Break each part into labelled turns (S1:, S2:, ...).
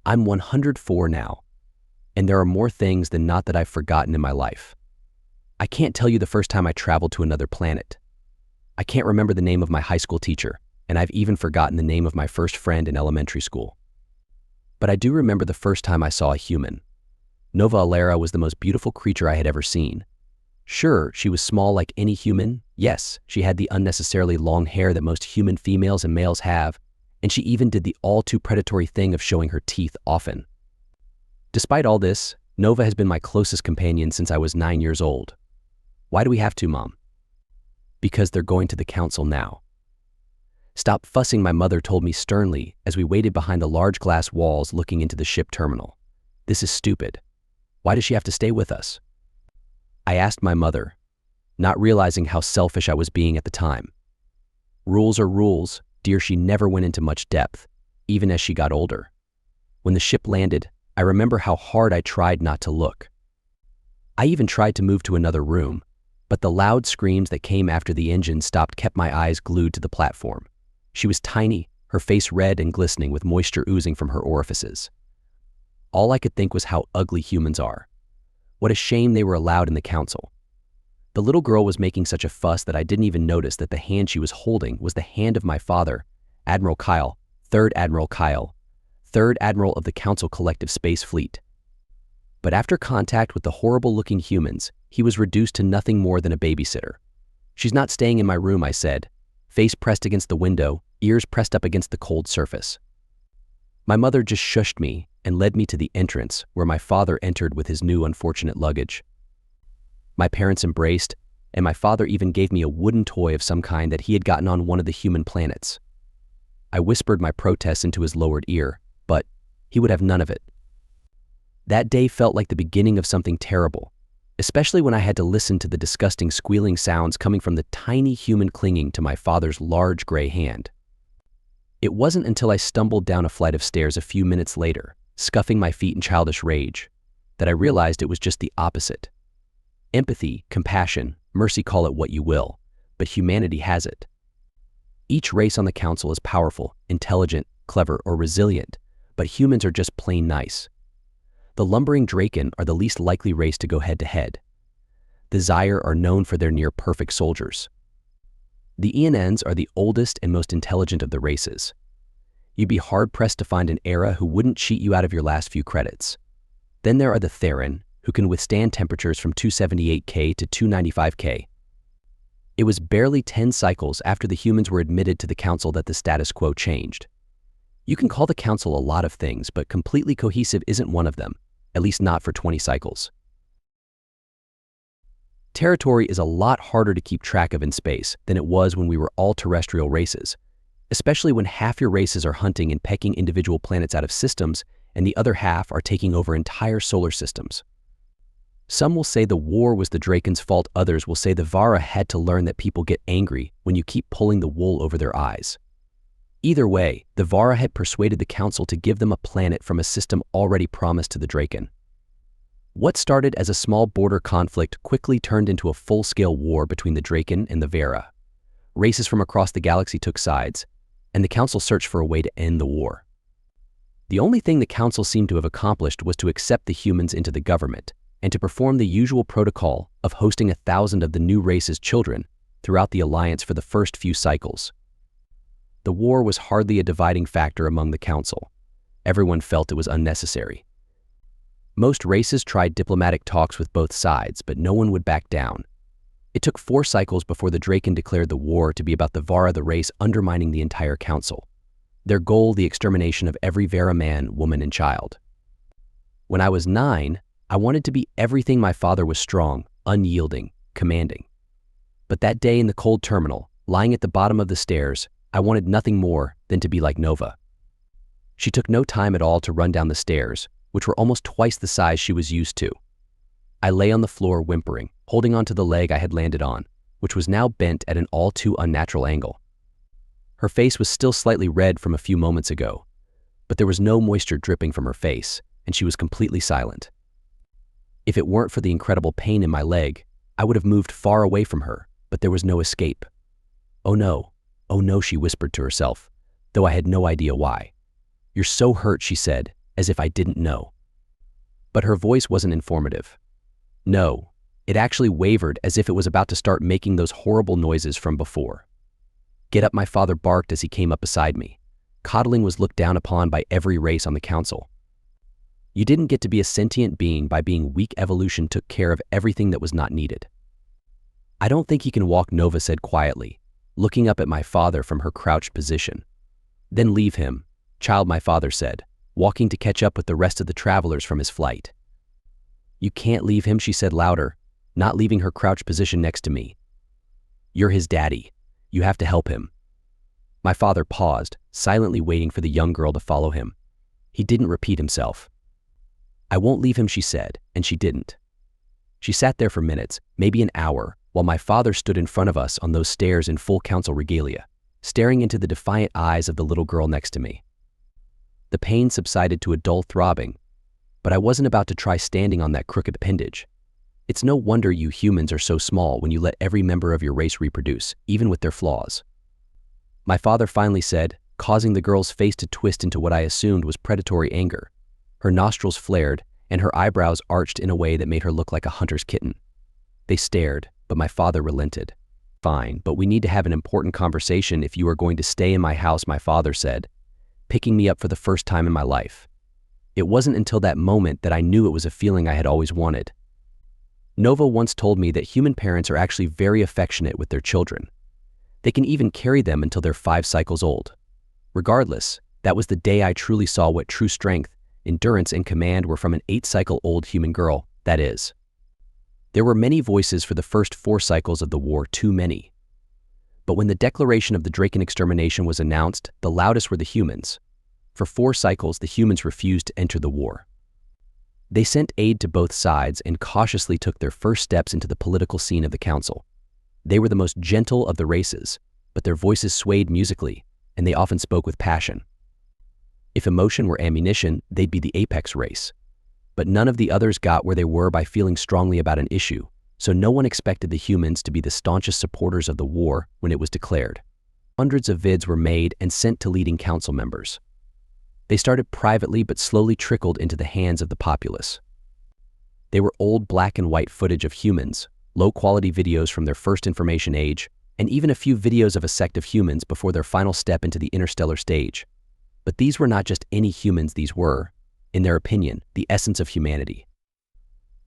S1: I'm 104 now, and there are more things than not that I've forgotten in my life. I can't tell you the first time I traveled to another planet. I can't remember the name of my high school teacher, and I've even forgotten the name of my first friend in elementary school. But I do remember the first time I saw a human. Nova Alera was the most beautiful creature I had ever seen. Sure, she was small like any human. Yes, she had the unnecessarily long hair that most human females and males have, and she even did the all-too predatory thing of showing her teeth often. Despite all this, Nova has been my closest companion since I was 9 years old. Why do we have to, Mom? Because they're going to the council now. Stop fussing, my mother told me sternly as we waited behind the large glass walls looking into the ship terminal. This is stupid. Why does she have to stay with us? I asked my mother, not realizing how selfish I was being at the time. Rules are rules, dear. She never went into much depth, even as she got older. When the ship landed, I remember how hard I tried not to look. I even tried to move to another room, but the loud screams that came after the engine stopped kept my eyes glued to the platform. She was tiny, her face red and glistening with moisture oozing from her orifices. All I could think was how ugly humans are. What a shame they were allowed in the council. The little girl was making such a fuss that I didn't even notice that the hand she was holding was the hand of my father, Admiral Kyle, 3rd Admiral Kyle, 3rd Admiral of the Council Collective Space Fleet. But after contact with the horrible-looking humans, he was reduced to nothing more than a babysitter. She's not staying in my room, I said, face pressed against the window, ears pressed up against the cold surface. My mother just shushed me and led me to the entrance where my father entered with his new unfortunate luggage. My parents embraced, and my father even gave me a wooden toy of some kind that he had gotten on one of the human planets. I whispered my protests into his lowered ear, but he would have none of it. That day felt like the beginning of something terrible, especially when I had to listen to the disgusting squealing sounds coming from the tiny human clinging to my father's large gray hand. It wasn't until I stumbled down a flight of stairs a few minutes later, scuffing my feet in childish rage, that I realized it was just the opposite. Empathy, compassion, mercy, call it what you will, but humanity has it. Each race on the council is powerful, intelligent, clever, or resilient, but humans are just plain nice. The lumbering Draken are the least likely race to go head-to-head. The Zyre are known for their near-perfect soldiers. The ENNs are the oldest and most intelligent of the races. You'd be hard-pressed to find an era who wouldn't cheat you out of your last few credits. Then there are the Theron, who can withstand temperatures from 278K to 295K. It was barely 10 cycles after the humans were admitted to the council that the status quo changed. You can call the council a lot of things, but completely cohesive isn't one of them, at least not for 20 cycles. Territory is a lot harder to keep track of in space than it was when we were all terrestrial races, especially when half your races are hunting and pecking individual planets out of systems and the other half are taking over entire solar systems. Some will say the war was the Draken's fault, others will say the Vara had to learn that people get angry when you keep pulling the wool over their eyes. Either way, the Vara had persuaded the Council to give them a planet from a system already promised to the Draken. What started as a small border conflict quickly turned into a full-scale war between the Draken and the Vara. Races from across the galaxy took sides, and the Council searched for a way to end the war. The only thing the Council seemed to have accomplished was to accept the humans into the government and to perform the usual protocol of hosting 1,000 of the new race's children throughout the Alliance for the first few cycles. The war was hardly a dividing factor among the Council. Everyone felt it was unnecessary. Most races tried diplomatic talks with both sides, but no one would back down. It took 4 cycles before the Draken declared the war to be about the Vara, the race undermining the entire Council. Their goal, the extermination of every Vara man, woman, and child. When I was 9, I wanted to be everything my father was: strong, unyielding, commanding. But that day in the cold terminal, lying at the bottom of the stairs, I wanted nothing more than to be like Nova. She took no time at all to run down the stairs, which were almost twice the size she was used to. I lay on the floor whimpering, holding onto the leg I had landed on, which was now bent at an all too unnatural angle. Her face was still slightly red from a few moments ago, but there was no moisture dripping from her face, and she was completely silent. If it weren't for the incredible pain in my leg, I would have moved far away from her, but there was no escape. Oh no, she whispered to herself, though I had no idea why. You're so hurt, she said, as if I didn't know. But her voice wasn't informative. No, it actually wavered as if it was about to start making those horrible noises from before. "Get up," my father barked as he came up beside me. Coddling was looked down upon by every race on the council. You didn't get to be a sentient being by being weak. Evolution took care of everything that was not needed. "I don't think he can walk," Nova said quietly, looking up at my father from her crouched position. "Then leave him, child," my father said, walking to catch up with the rest of the travelers from his flight. "You can't leave him," she said louder, not leaving her crouched position next to me. "You're his daddy. You have to help him." My father paused, silently waiting for the young girl to follow him. He didn't repeat himself. "I won't leave him," she said, and she didn't. She sat there for minutes, maybe an hour, while my father stood in front of us on those stairs in full council regalia, staring into the defiant eyes of the little girl next to me. The pain subsided to a dull throbbing, but I wasn't about to try standing on that crooked appendage. It's no wonder you humans are so small when you let every member of your race reproduce, even with their flaws. My father finally said, causing the girl's face to twist into what I assumed was predatory anger. Her nostrils flared, and her eyebrows arched in a way that made her look like a hunter's kitten. They stared, but my father relented. "Fine, but we need to have an important conversation if you are going to stay in my house," my father said, picking me up for the first time in my life. It wasn't until that moment that I knew it was a feeling I had always wanted. Nova once told me that human parents are actually very affectionate with their children. They can even carry them until they're 5 cycles old. Regardless, that was the day I truly saw what true strength, endurance, and command were from an 8-cycle-old human girl, that is. There were many voices for the first 4 cycles of the war, too many. But when the declaration of the Draken extermination was announced, the loudest were the humans. For 4 cycles, the humans refused to enter the war. They sent aid to both sides and cautiously took their first steps into the political scene of the council. They were the most gentle of the races, but their voices swayed musically, and they often spoke with passion. If emotion were ammunition, they'd be the apex race. But none of the others got where they were by feeling strongly about an issue, so no one expected the humans to be the staunchest supporters of the war when it was declared. Hundreds of vids were made and sent to leading council members. They started privately but slowly trickled into the hands of the populace. They were old black and white footage of humans, low-quality videos from their first information age, and even a few videos of a sect of humans before their final step into the interstellar stage. But these were not just any humans, these were, in their opinion, the essence of humanity.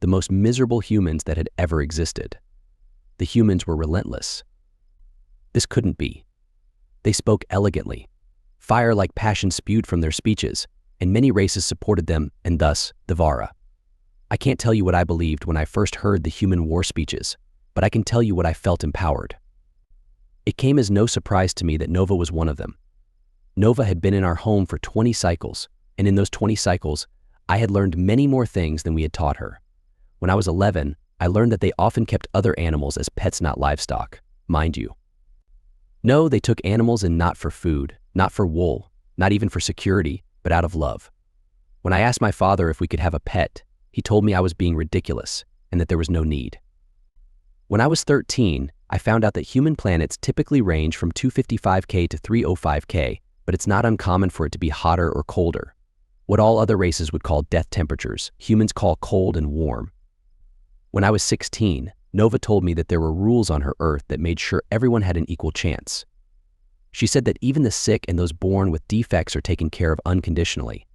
S1: The most miserable humans that had ever existed. The humans were relentless. This couldn't be. They spoke elegantly. Fire-like passion spewed from their speeches, and many races supported them, and thus, the Vara. I can't tell you what I believed when I first heard the human war speeches, but I can tell you what I felt empowered. It came as no surprise to me that Nova was one of them. Nova had been in our home for 20 cycles, and in those 20 cycles, I had learned many more things than we had taught her. When I was 11, I learned that they often kept other animals as pets, not livestock, mind you. No, they took animals and not for food, not for wool, not even for security, but out of love. When I asked my father if we could have a pet, he told me I was being ridiculous and that there was no need. When I was 13, I found out that human planets typically range from 255K to 305K, but it's not uncommon for it to be hotter or colder. What all other races would call death temperatures, humans call cold and warm. When I was 16, Nova told me that there were rules on her Earth that made sure everyone had an equal chance. She said that even the sick and those born with defects are taken care of unconditionally.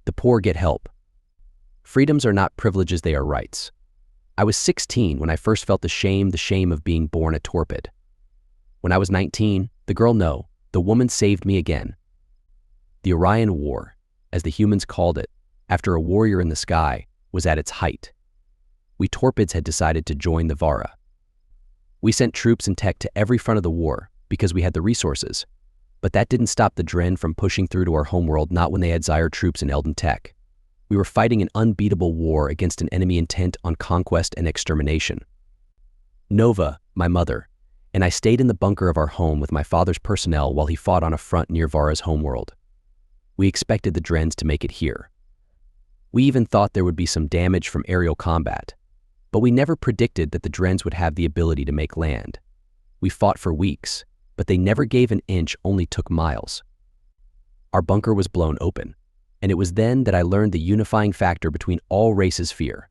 S1: The poor get help. Freedoms are not privileges, they are rights. I was 16 when I first felt the shame of being born a torpid. When I was 19, the woman saved me again. The Orion War, as the humans called it, after a warrior in the sky, was at its height. We torpids had decided to join the Vara. We sent troops and tech to every front of the war because we had the resources, but that didn't stop the Dren from pushing through to our homeworld, not when they had Zyre troops and Elden tech. We were fighting an unbeatable war against an enemy intent on conquest and extermination. Nova, my mother, and I stayed in the bunker of our home with my father's personnel while he fought on a front near Vara's homeworld. We expected the Drens to make it here. We even thought there would be some damage from aerial combat, but we never predicted that the Drens would have the ability to make land. We fought for weeks, but they never gave an inch, only took miles. Our bunker was blown open. And it was then that I learned the unifying factor between all races' fear.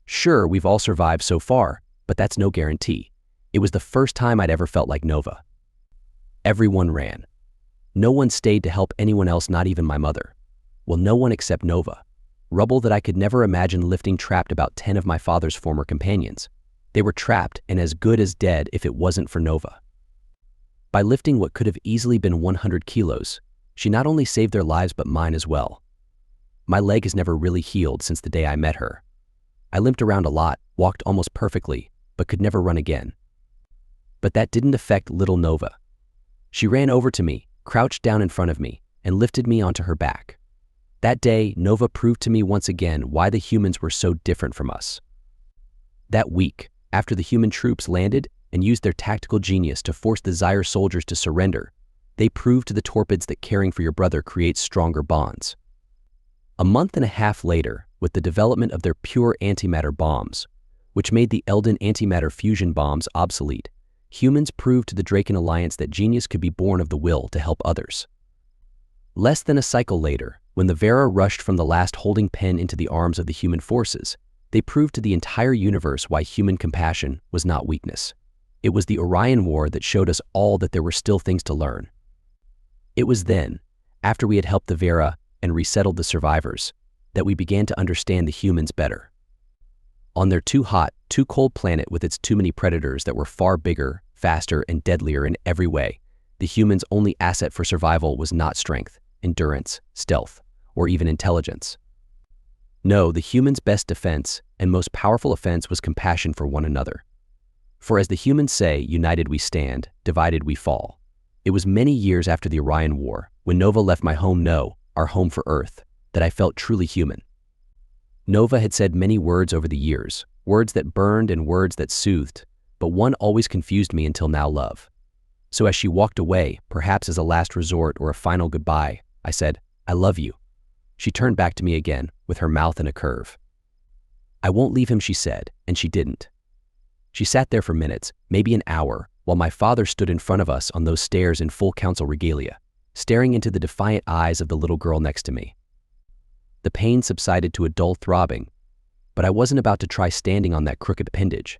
S1: Sure, we've all survived so far, but that's no guarantee. It was the first time I'd ever felt like Nova. Everyone ran. No one stayed to help anyone else, not even my mother. Well, no one except Nova. Rubble that I could never imagine lifting trapped about 10 of my father's former companions. They were trapped and as good as dead if it wasn't for Nova. By lifting what could have easily been 100 kilos, she not only saved their lives but mine as well. My leg has never really healed since the day I met her. I limped around a lot, walked almost perfectly, but could never run again. But that didn't affect little Nova. She ran over to me, crouched down in front of me, and lifted me onto her back. That day, Nova proved to me once again why the humans were so different from us. That week, after the human troops landed and used their tactical genius to force the Zaire soldiers to surrender, they proved to the Torpids that caring for your brother creates stronger bonds. A month and a half later, with the development of their pure antimatter bombs, which made the Eldon antimatter fusion bombs obsolete, humans proved to the Draken Alliance that genius could be born of the will to help others. Less than a cycle later, when the Vera rushed from the last holding pen into the arms of the human forces, they proved to the entire universe why human compassion was not weakness. It was the Orion War that showed us all that there were still things to learn. It was then, after we had helped the Vera and resettled the survivors, that we began to understand the humans better. On their too hot, too cold planet with its too many predators that were far bigger, faster, and deadlier in every way, the humans' only asset for survival was not strength, endurance, stealth, or even intelligence. No, the humans' best defense and most powerful offense was compassion for one another. For as the humans say, united we stand, divided we fall. It was many years after the Orion War, when Nova left my home, our home for Earth, that I felt truly human. Nova had said many words over the years, words that burned and words that soothed, but one always confused me until now: love. So as she walked away, perhaps as a last resort or a final goodbye, I said, "I love you." She turned back to me again, with her mouth in a curve. "I won't leave him," she said, and she didn't. She sat there for minutes, maybe an hour, while my father stood in front of us on those stairs in full council regalia, staring into the defiant eyes of the little girl next to me. The pain subsided to a dull throbbing, but I wasn't about to try standing on that crooked appendage.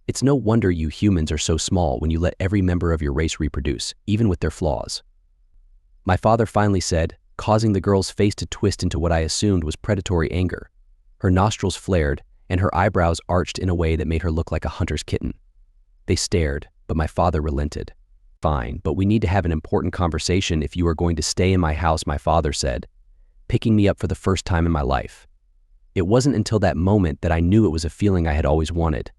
S1: It's no wonder you humans are so small when you let every member of your race reproduce, even with their flaws. My father finally said, causing the girl's face to twist into what I assumed was predatory anger. Her nostrils flared, and her eyebrows arched in a way that made her look like a hunter's kitten. They stared, but my father relented. "Fine, but we need to have an important conversation if you are going to stay in my house," my father said, picking me up for the first time in my life. It wasn't until that moment that I knew it was a feeling I had always wanted.